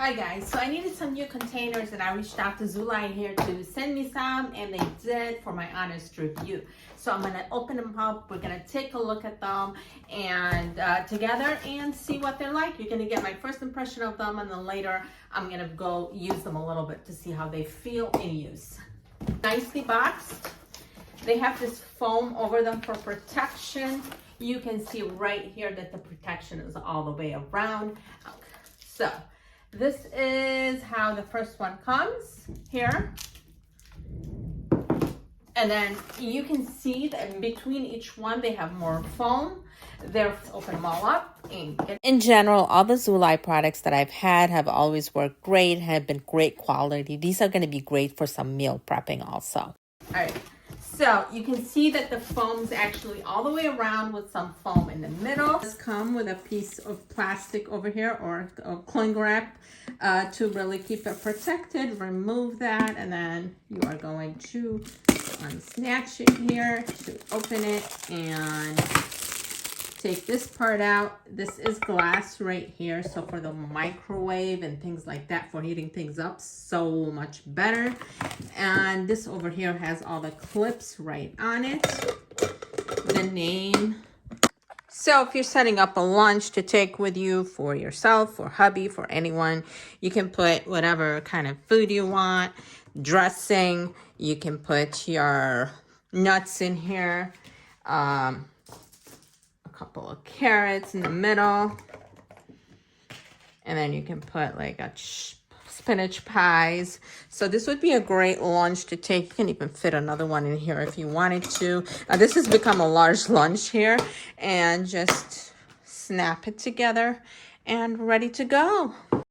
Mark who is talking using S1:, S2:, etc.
S1: Hi guys, so I needed some new containers and I reached out to Zulay here to send me some, and they did, for my honest review. So I'm going to open them up, we're going to take a look at them and together and see what they're like. You're going to get my first impression of them, and then later I'm going to go use them a little bit to see how they feel in use. Nicely boxed. They have this foam over them for protection. You can see right here that the protection is all the way around. So this is how the first one comes here. And then you can see that between each one, they have more foam. They're open them all up.
S2: In general, all the Zulay products that I've had have always worked great, have been great quality. These are going to be great for some meal prepping also.
S1: All right. So you can see that the foam's actually all the way around with some foam in the middle. This come with a piece of plastic over here or cling wrap to really keep it protected. Remove that, and then you are going to unsnatch it here to open it and take this part out. This is glass right here, so for the microwave and things like that, for heating things up, so much better. And this over here has all the clips right on it, the name. So if you're setting up a lunch to take with you for yourself, for hubby, for anyone, you can put whatever kind of food you want, dressing. You can put your nuts in here, couple of carrots in the middle, and then you can put like a spinach pies. So this would be a great lunch to take. You can even fit another one in here if you wanted to. This has become a large lunch here, and just snap it together and ready to go.